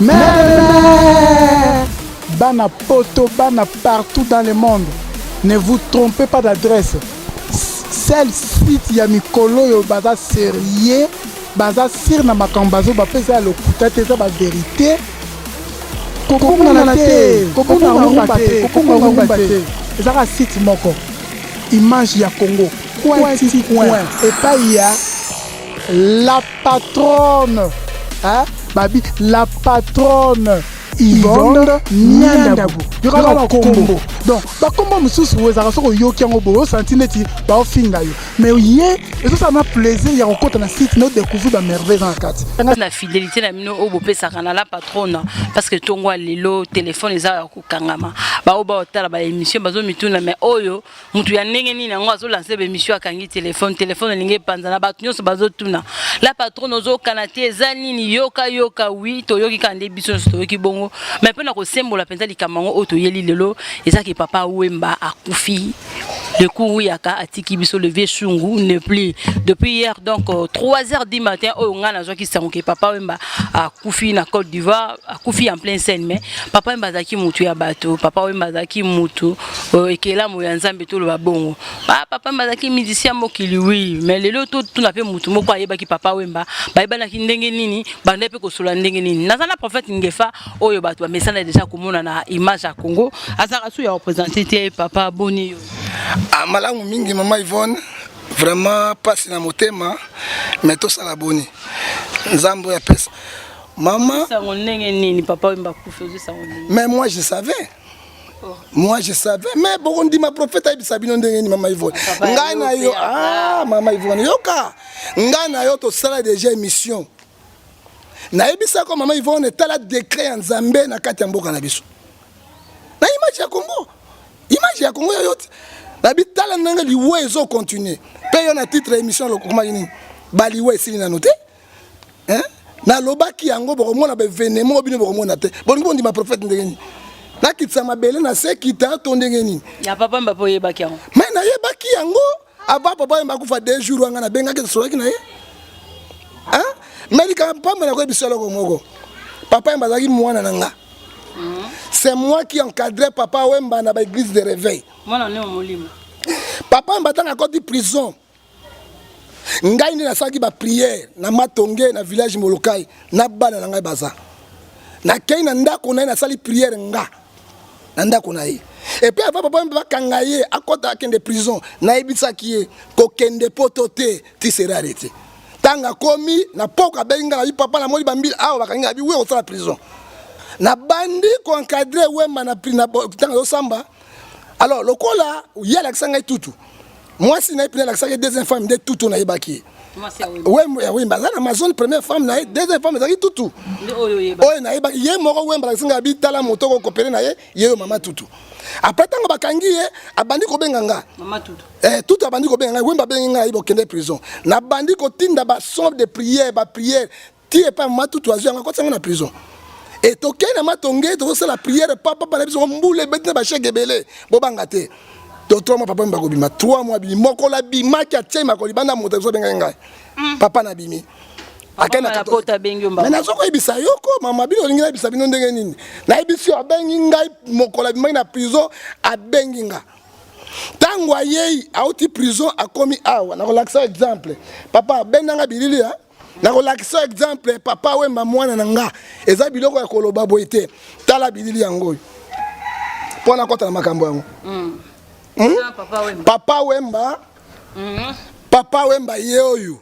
Mais Bana poto, Bana partout dans le monde. Ne vous trompez pas d'adresse. Celle site ya mikolo yo baza sérieux, baza sir na makambazo ba pesa le kutate za ba vérité. Kokonga na te, kokonga te. Ezaka site moko. Image ya Congo. Point. Et pas il y a la patronne. Hein? Babi, la patronne. Yvonne Nyandabu. Il y aura un combo. Donc, comme je suis là, je suis mais ça m'a plaisir. Il y a encore un site nous découvrir la merveille dans la carte. La fidélité na mino obo pesa kana la patronne parce que tongwa lelo téléphone eza ko kangama. Ba oba otala ba émission bazo mituna mais oyo mutu ya ndenge nini ngo azo lancer ba émission akangi téléphone linge panzana ba nyonso bazo tuna. La patronne ozo kanate eza nini yoka oui to yoki kande biso to yoki bongo mais pe na ko sembola penza likamango oto yeli lelo eza ki papa Wemba akufi. Le coup yaka atiki biso le vieux chungu ne plus depuis hier donc 3h du matin au ngana zo ki sango ke papa Wemba akufi na Côte d'Ivoire akufi en plein scène mais papa Wemba zaki mutu ya bato papa Wemba zaki mutu ekela mo ya nzambe to lo babongo papa Wemba zaki musicien mokili oui mais lelo to na pe mutu moko ayeba ki papa Wemba bayeba na ki ndenge nini bande pe ko sola ndenge nini nazana prophète ngefa oyo bato ba mesana déjà komona na image ya Congo azaka su ya représenter papa Boni yo. Malamu mingi mama Yvonne vraiment passe na motema mais to sala boni nzambo ya pesa maman ça on ndenge nini papa Wemba kufi ça on mais moi je savais mais bon on dit ma prophète a sabino ndenge ni mama Yvonne ngana yo mama Yvonne yoka ngana yo to sala déjà émission na ebisa ko mama Yvonne tala décret en Nzambe na kati ya mboka na biso na image ya Congo yote L'habitat nanga liwe ezo continuer. Paye na titre émission le comment ni baliwe sili na noté. Hein? Na lobaki yango bokomo na bevenemo bino bokomo na te. Bongo ndi ma prophète ndengeni. Na kitsa mabele na se kita to ndengeni. Ya papa mbapo yebaki yango. Mais na yebaki yango aba papa mbakufa 2 jours wanga na benga ke solaki na ye. Hein? Mais ka papa na ko bisolo ko moko. Papa mbazaki mwana nanga. C'est moi qui encadrais papa Wemba dans l'église de réveil. Papa Wemba dans la côte de prison. Ngai na saki ba prière na matonge na village molokai na bana na ngai baza. Na kei na ndako na sali prière nga. Na ndako na ye. Et puis avant papa Wemba kangaye akota kende prison na ebisa kiye ko kende potote ti sera arrêté. Tanga komi na poka benga na papa na moli bambili awa bakanga bi we au la prison. Na bandi ko encadrer Wemba na tanga samba. Alors lokola ya l'accent tutu. Moi si na pris l'accent deuxième femme de tutu na ibaki. Wemba za na Amazon première femme na deuxième femme za tutu. Oyo na ibaki ye moko Wemba l'accent abi tala moto ko coopérer na ye mama tutu. Après tango bakangi ye abandi ko benganga. Mama tutu. Tout abandi ko benganga Wemba benga ibo kende prison. Na bandi ko tinda ba somme de prière tie pas mama tutu azu nga ko tsanga na prison. Et toké na matonge to la prière papa na biso mbule betna ba cheke belé bobanga te to 3 mois papa mbako bima 3 mois bimi moko la bima ki atima ko libanda moto so benga ngai papa na bimi akena na pota bengi mba na soko ibisa yoko mama bino lingi na ibisa bino ndenge nini na ibisi abengi ngai moko la bima na prison abengi nga tango ayei auti prison akomi awa na relaxa exemple papa benanga bilili ha na relaxer exemple papa Wemba mwana nanga eza biloko ya koloba boite tala bilili yango pona kota na makambo yango papa Wemba yeoyo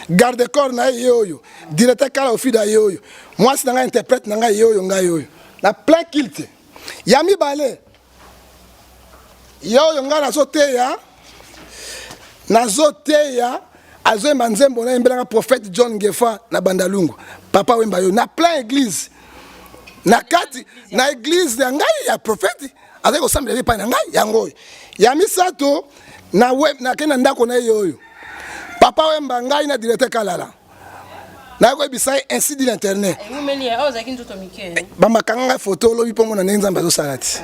garde corps na yeoyo directeur kala ofida yeoyo moi si nanga interprète nanga yeoyo nga yeoyo na plein kilte yami bale yeoyo nga nazoteya Azemba nzembo na mbelanga prophète John Ngefa na Bandalungu papa Wemba yo na plein église na kati na église ya ngai ya prophète azeko sambele pa na ngai yango ya misato na web na kena ndako na yoyo papa Wemba ngai na directeur kalala na ko bisai ainsi dit l'internet umeli ya oza kintoto mike bamba kanga photo lo bipongo na nzamba zo salati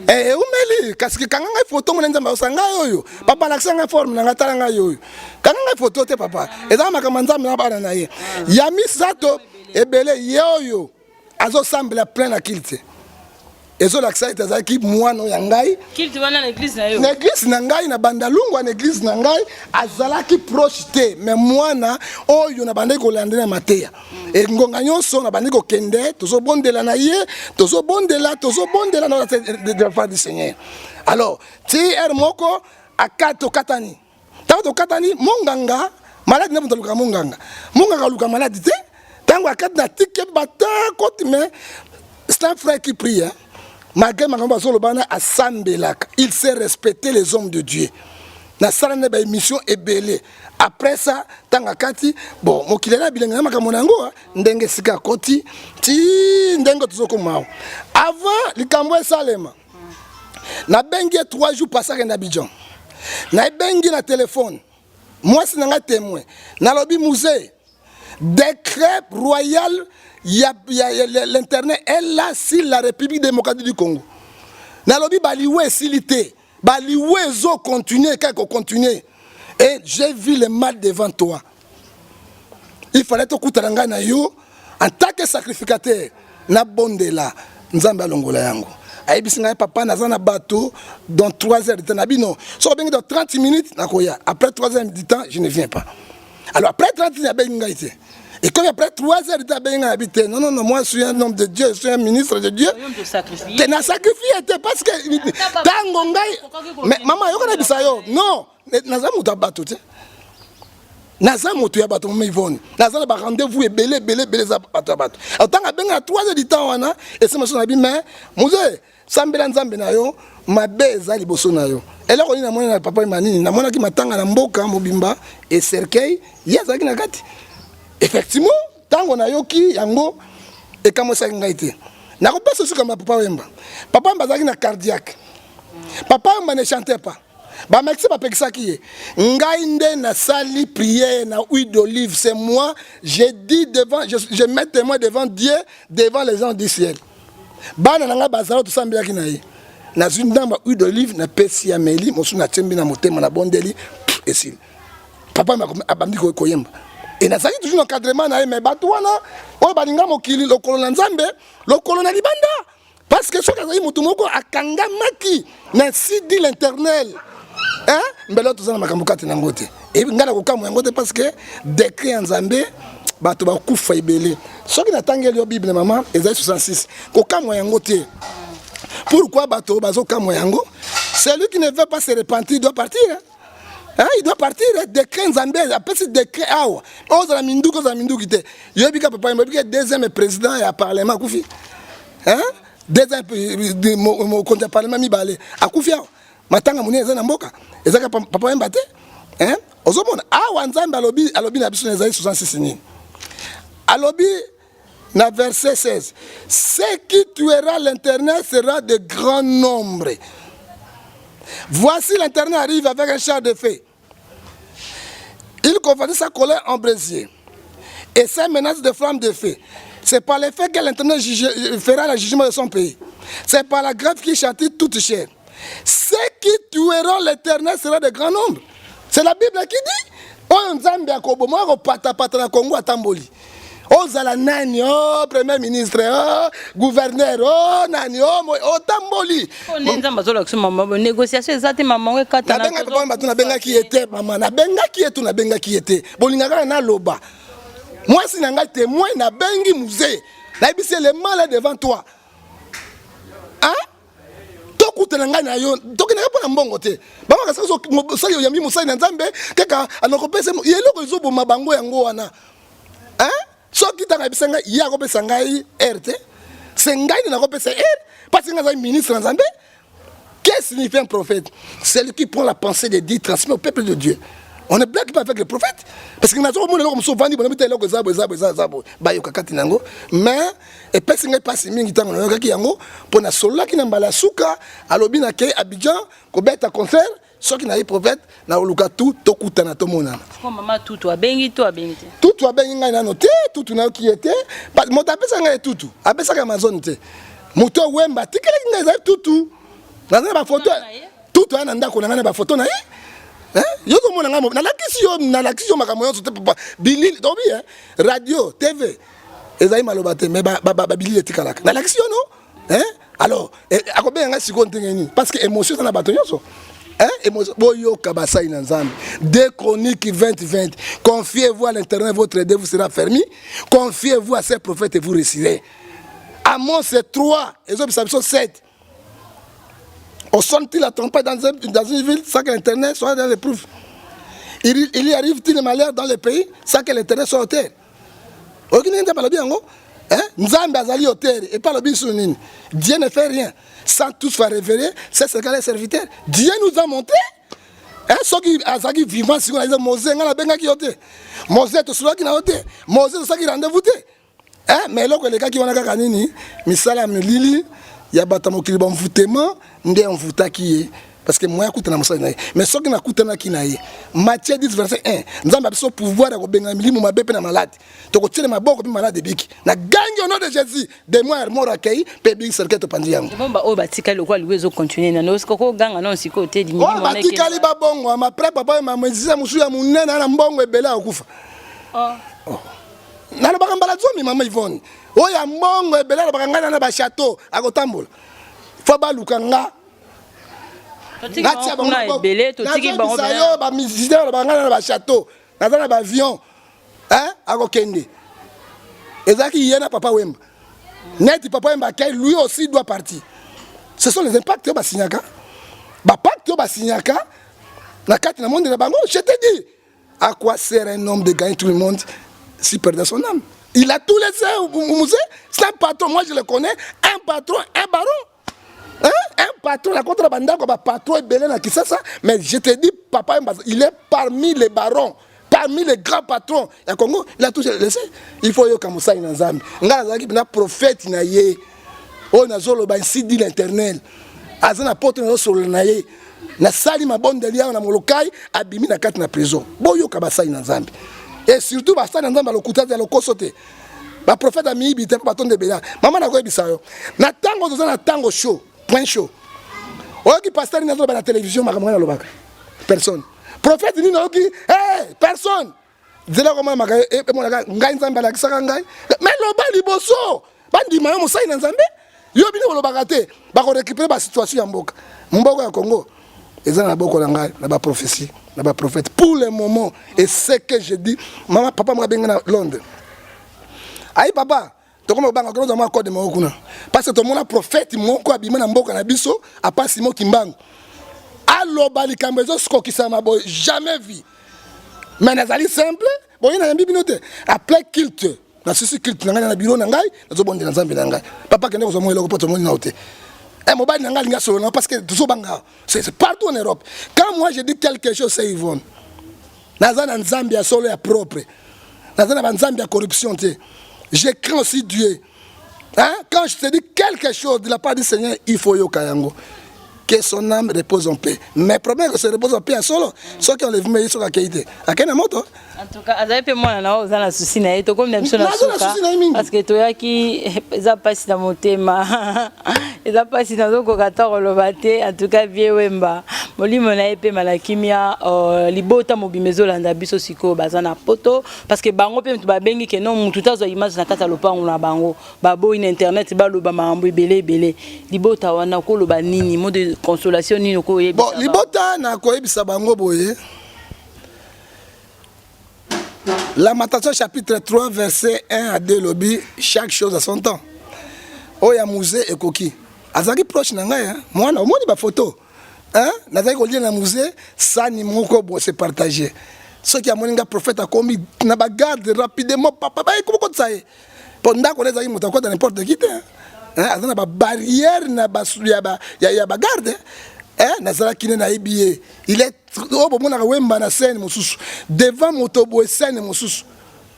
umeli kasi kanga photo mo nzamba zo sanga yoyo papa laksanga forme na ngatala nga yoyo kanga photo te papa eza makambo nzamba na bana na ye ya misato ebele yoyo azosambela plein na kilte ezolakisa ete azalaki mwana ya ngai kilte wana na église na yo na église na ngai na bandalungwa na église na ngai azalaki proche te mais mwana oyo na bandaki kolandela mateya ngonga nyonso na bandaki kokende tozobondela na ye tozobondela na de la part du Seigneur. Alors ti moko akato katani tato katani monganga malade na bondaluka monganga luka malade te tango akati na tike bata koti mais c'est un frère qui prie hein. Malgré Makambo Zolobana à Sambelak, il sait respecter les hommes de Dieu. Na salane ba émission ebelé. Après ça, tangakati bon, mokilela bilenga makambo nango ndenge sika koti ti ndenge tuzoko mao. Avant likambo Salema. Na bengi 3 jours passé na Abidjan. Na bengi na téléphone. Moi c'est nga témoin. Na lobi musée. Décret royal. L'internet est là sur la République démocratique du Congo. Nalobi baliwe silité, baliwe zo continuer quelque continuer. Et j'ai vu le mal devant toi. Il fallait te kutaranga na yo en tant que sacrificateur na bondela nzamba longola yango. Ayibisinga papa nazana bateau dans 3 heures de temps nabino. So bengi dans 30 minutes nakoya. Après 3 heures de temps, je ne viens pas. Alors après 30 minutes bengi été. Et comme après 3 heures de temps, habité, non, moi je suis un homme de Dieu, je suis un ministre de Dieu. Tu n'as sacrifié parce que. Mais maman, non, Nazamu tabato. Nazamu tu yabato, mais Yvonne. Nazamu ba rendez-vous et belé zabato. Autant à 3 heures de temps, et c'est ma son habit, mais, Mouzé, Sambela Nzambe na yo, ma beza liboso na yo. Et là, on a mon papa Manini, na mona qui m'attend à Mboka, Mobimba, et Serkei, Yazaki Nagati. Effectivement, tant qu'on a yoki yango et comment ça ngaité. Na pas ce comme papa Wemba. Papa Wemba na cardiaque. Papa Wemba ne chantait pas. Ba mexé pas pekisa ki ngainde na sali prière na huile d'olive, c'est moi, j'ai dit devant je mets témoin devant Dieu, devant les gens du ciel. Ba na nga bazalo to sambela ki na ye. Na zundamba huile d'olive na pesi ameli, mosu na tsembi na motema na bondeli et si. Papa m'a abandi ko yemba. Et na sali toujours encadrement na mais batouana o balinga mokili lokolo na nzambe lokolo na libanda parce que soka zali mutu moko akanga maki na sidi l'internel hein mbelo tozana makambo kati na ngote et ngala ko kamwe ngote parce que décret en nzambe bato ba kufa ibele soki na tangeli yo bible maman Esaïe 66 ko kamwe ngote pourquoi bato bazo kamwe yango celui qui ne veut pas se repentir doit partir hein? Hein, il doit partir de 15 ans, après c'est décret awa. On a minduki te. Yobika papa mbika deuxième président et à parlement koufi. Hein? Deuxième mo konta parlement mi balé. Akoufi awa. Matanga muni ezana mboka. Ezaka papa mbate. Hein? Ozomona awa nzamba alobi na biso Esaïe 66 ni. Alobi na verset 16. Ce qui tuera l'internet sera de grand nombre. Voici l'Internet arrive avec un char de feu. Il convertit sa colère en brasier et sa menace de flamme de feu. C'est par le fait que l'Internet fera le jugement de son pays. C'est par la grève qui châtie toute chair. Ceux qui tueront l'Éternel sera de grand nombre. C'est la Bible qui dit. Oh, Nzambe akobo mo pata na Congo atamboli. Oh zala nani oh premier ministre oh gouverneur oh nani oh tamboli. Oh nzamba zola kusema maman négociation ezate maman we kata na benga papa mbatu na benga ki était maman na benga ki était bolinga na loba. Moi si nanga témoin na bengi musée. Na bisi le mal devant toi. Hein? Tokutela ngai na yo tokina pa na mbongo te. Bama ka so sali yambi musai na Nzambe keka anokopesa yeloko ezobo mabango yango wana. Hein? So qui t'a dit que il y a un sangai RT, sangai n'a pas R parce qu'il y a un ministre en Zambie. Qu'est-ce que signifie un prophète? C'est lui qui prend la pensée de Dieu, transmet au peuple de Dieu. On ne blague pas avec le prophète parce qu'il y a un monde comme souvent dit, mais et personne n'est pas si bien qui t'a dit pour na solo qui n'a pas la souka, alobi na ke Abidjan, ko beta concert. Ce qui n'a pas prophète, n'a pas tout kuta na tomona. Comme maman tout a bengi. Tout a bengi na noté, tout na qui était. Mon tapé ça nga tout. Après ça Amazon té. Moto Wemba, tikele nga tout. Na ba photo. Tout na ndako na ba photo na ye. Hein? Yo ko mona nga na la question makambo yo te papa. Bilili, dobi hein. Radio, TV. ezali maloba te mais babili etikalaka na l'action non hein alors akobe nga siko ntengeni parce que émotion ça na bato nyonso hein émotion boyoka basai na nzambe 2 Chroniques 20:20 confiez-vous à l'Éternel votre Dieu vous sera fermi confiez-vous à ses prophètes et vous réussirez Amos 3 Exode 7 on sonne-t-il la trompette dans une ville sans que l'Éternel soit dans l'épreuve il y arrive-t-il le malheur dans le pays sans que l'Éternel soit au terre aucune n'est pas le bien Nzambe azali au terre et pas le bien sur nini Dieu ne fait rien sans tous faire révéler c'est ce qu'est les serviteurs Dieu nous a montré ceux qui azaki vivant si on a dit Moïse ngala benga ki yote Moïse to sula ki na yote Moïse to saki rendez-vous te mais loko les gars qui wana kaka nini misala milili ya batamokili ba mvutema nde mvutaki parce que moi écoute na mosala mais ceux qui na kutana ki na ye Matthieu 10 verset 1 nzambe abiso pouvoir ko benga milimu mabepe na malade to ko tire maboko bi malade biki na gangi au nom de Jésus de moi mort accueil pe biki cerquette pandi yango bomba o batika lokwa liwezo continuer na nosko ko ganga non siko te di milimu na batika li ba bongo ma pré papa ma mwenziza musu ya munene na mbongo ebela okufa na ba kambala zomi mama Yvonne oya mbongo ebela ba kangana na ba château akotambola fo ba lukanga château, avion, papa Wemba. Net papa Wemba, lui aussi doit partir. Ce sont les impacts de Bassignaka. Pacte Bassignaka, la carte du monde de la banque. Je te dis, à quoi sert un homme de gagner tout le monde s'il perd son âme? Il a tous les musées. C'est un patron, moi je le connais, un patron, un baron. Un patron, la contrebande, un patron est belé dans Kisasa, mais je te dis, papa, il est parmi les barons, parmi les grands patrons. Et Congo, il a touché, il faut que Moussa ait un zam. Il a prophète, il a yé. Oh, il a ainsi dit l'éternel. Il a apôtre sur le naïe. Il a sali ma bonne delia, il a molokai, abimi na kat na prison. Bon, il a ça en Zambie. Et surtout, il a ça en Zambie, il a le kosote. Le prophète a mis, il a pas ton de béla. Maman n'a pas dit ça. Na tango, dans un tango chaud. Point chaud. Oki pasteur n'a pas la télévision makamana lobaka. Personne. Prophète ni na oki, personne. Zela koma maka e mo ngai nzamba la kisaka ngai. Mais loba liboso. Bandi mayo mosai na nzambe. Yo bino lobaka te. Ba ko récupérer ba situation ya mboka. Mboka ya Congo. Ezana na boko na ngai na ba prophétie, na ba prophète pour le moment et ce que je dis, maman papa m'a benga na Londres. Aïe papa parce que tout le monde a prophète moko abima na mboka na biso a pas Simon Kimbangu aloba likambezo sko kisama boy jamais vu mais nazali simple boy na yambi binote après culte na sisi culte na na bureau na ngai nazo bonde na Nzambe na ngai papa kende ko zo mo eloko poto mo na ote mobile na ngai linga solo parce que tout banga c'est partout en Europe quand moi je dis quelque chose c'est Yvonne nazana Nzambe ya solo ya propre nazana Nzambe ya corruption te. Je crains aussi Dieu. Hein? Quand je te dis quelque chose de la part du Seigneur, il faut yokayango. Que son âme repose en paix. Mais le problème est que ça repose en paix à solo. Ceux qui ont les vues sur la qualité. À quel moment? En tout cas, vous avez moi là, vous avez un souci na eto comme n'importe quoi. Parce que toi qui ça passe dans mon thème, ça passe dans le cocator le baté. En tout cas, vieux Wemba. Molimo na epe malakimia libota mobimezo landa biso siko bazana poto parce que bango pe ba bengi ke non mutu tazo image na kata lopango na bango babo in internet ba loba mambo belé libota wana ko loba nini mot de consolation nini ko yebisa bon libota na ko yebisa bango boye. Lamentation chapitre 3 verset 1 à 2 lobby chaque chose à son temps. Oya musée et koki azaki proche na ngai moi na omoni ba photo. Hein? Nazali ko lire na musée ça ni moko bo se partager. Ceux qui a moninga prophète a commis na ba garde rapidement papa ba ko ko tsaye. Pendant qu'on les a muta ko dans n'importe qui hein. Azana ba barrière na ba ya ba garde. Nazala kine na ibie. Il est au bon na wemba na scène mususu. Devant motobo scène mususu.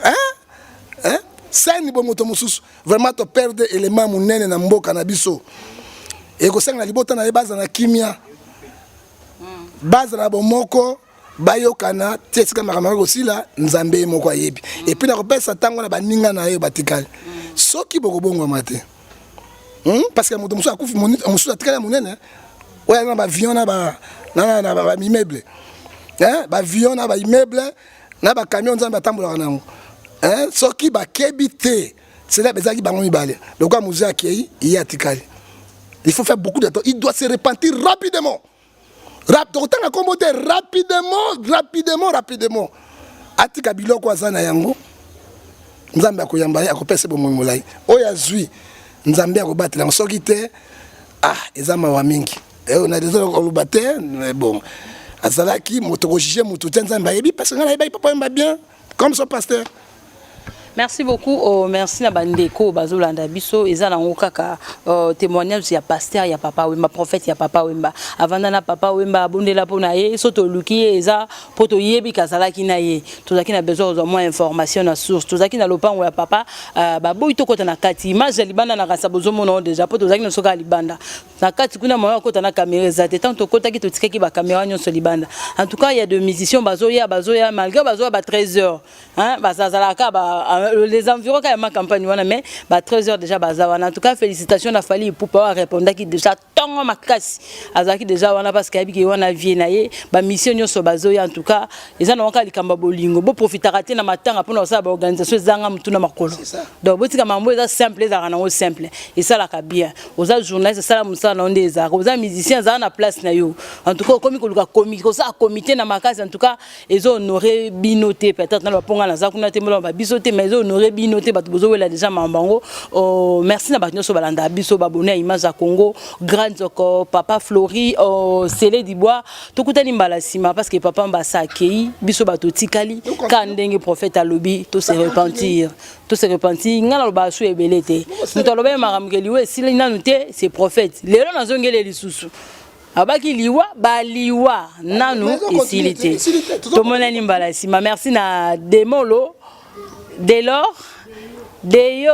Hein? Scène bo moto mususu. Vraiment to perdre élément munene na mboka na biso. Et ko senga libota na baza na kimia. Baza na bomoko bayokana tesika makamako aussi là nzambe moko ayebi. Et puis na ko pesa tango na baninga na yo batikali. Soki boko bongo mate. Parce que moto mususu akufi mususu atikala munene. Ouais, on a avion, on a immeuble. Hein? Avion, on a immeuble, on a camion, on a tambour. Hein? Ce qui va kébiter, c'est là bezaki bango mibale le quoi musée akei il atikali il faut faire beaucoup de temps il doit se repentir rapidement rapidement atika biloko azana yango nzambe akoyamba akopesa bomo molai oyo azwi nzambe akobatela soki te eza mawa mingi on a des oloba te mais bon azalaki moto kojuger moto te nzambe ayebi parce que ngana yebi papa yamba bien comme son pasteur. Merci beaucoup. Merci na bandeko bazolanda biso eza na ngokaka témoignage ya pasteur ya papa Wemba prophète ya papa Wemba avanda na papa Wemba abondela pona ye soto luki eza poto yebi kazalaki na ye tozaki na besoin de moins information na source tozaki na lopango ya papa baboyi to kota na kati image ya libanda na kasa bozomo no déjà poto tozaki na soka libanda na kati kuna moyo kota na caméra zate tant to kota ki to tikaki ba caméra nyonso libanda en tout cas il y a de musiciens bazoya malgré bazoya ba 13h hein bazazalaka ba les environs quand ma campagne mais 13h déjà bazawana en tout cas félicitations à Fally Ipupa répondre qui déjà tongo makasi azaki déjà wana parce que abiki wana vie na ye ba mission nyoso bazoya en tout cas eza na wakali kamba bolingo bo profitera te na matanga pona ça ba organisation zanga mutuna makolo donc botika mambo eza simple eza kana simple et ça la ka bien oza journaliste ça la musala na onde eza oza musicien za na place na yo en tout cas comme koluka comité na makasi en tout cas ezo honorer binoté peut-être na ba ponga na za kuna te mo ba bisoté mais honoré binoté bato bozowela déjà mambango merci na bato nyonso balanda biso babone à image ya Congo grand zoko papa Flori Célé Dibois tokutani mbala sima parce que papa mbasa akei biso bato tikali ka ndenge prophète alobi to se repentir ngala loba su ebelete muto loba makamukeli we sili nanu te c'est prophète lelo nazongele lisusu abaki liwa baliwa nanu esilite to monani mbala sima merci na Demolo dès lors deyo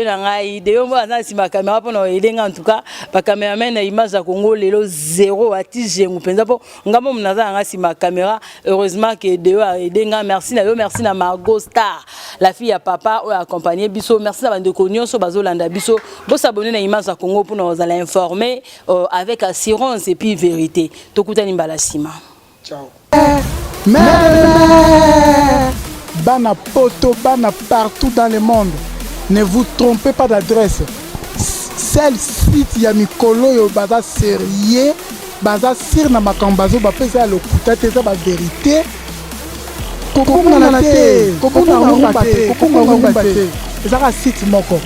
nangai deyo mwana sima caméra pona elenga en tout cas ba cameraman na image ya Congo lelo 0 ati jengu penza po ngambo mnaza nga sima caméra heureusement que deyo elenga merci na Margot Star la fille ya papa ou accompagner biso merci na bande nyonso bazolanda biso bo s'abonner na image ya Congo pour nous aller informer avec assurance et puis vérité tokutani mbala sima ciao Bana poto, bana partout dans le monde. Ne vous trompez pas d'adresse. Celle site ya mikolo yo baza sérieux, baza sir na makambazo ba pesa le kutate za ba vérité. Kokonga na te, kokonga ngomate. Ezaka site moko.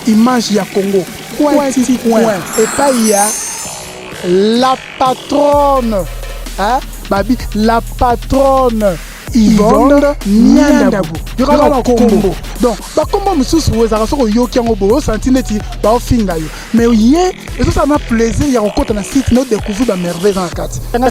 Image ya Congo. Point et pas il y a la patronne. Hein? Babi la patronne. Yvonne Nyandabu yokala na kombo donc ba kombo mususu wezaka soko yoki yango bo santineti ba ofinga yo mais ye eso ça m'a plaisir ya kokota na site no découvrir ba merveille dans la carte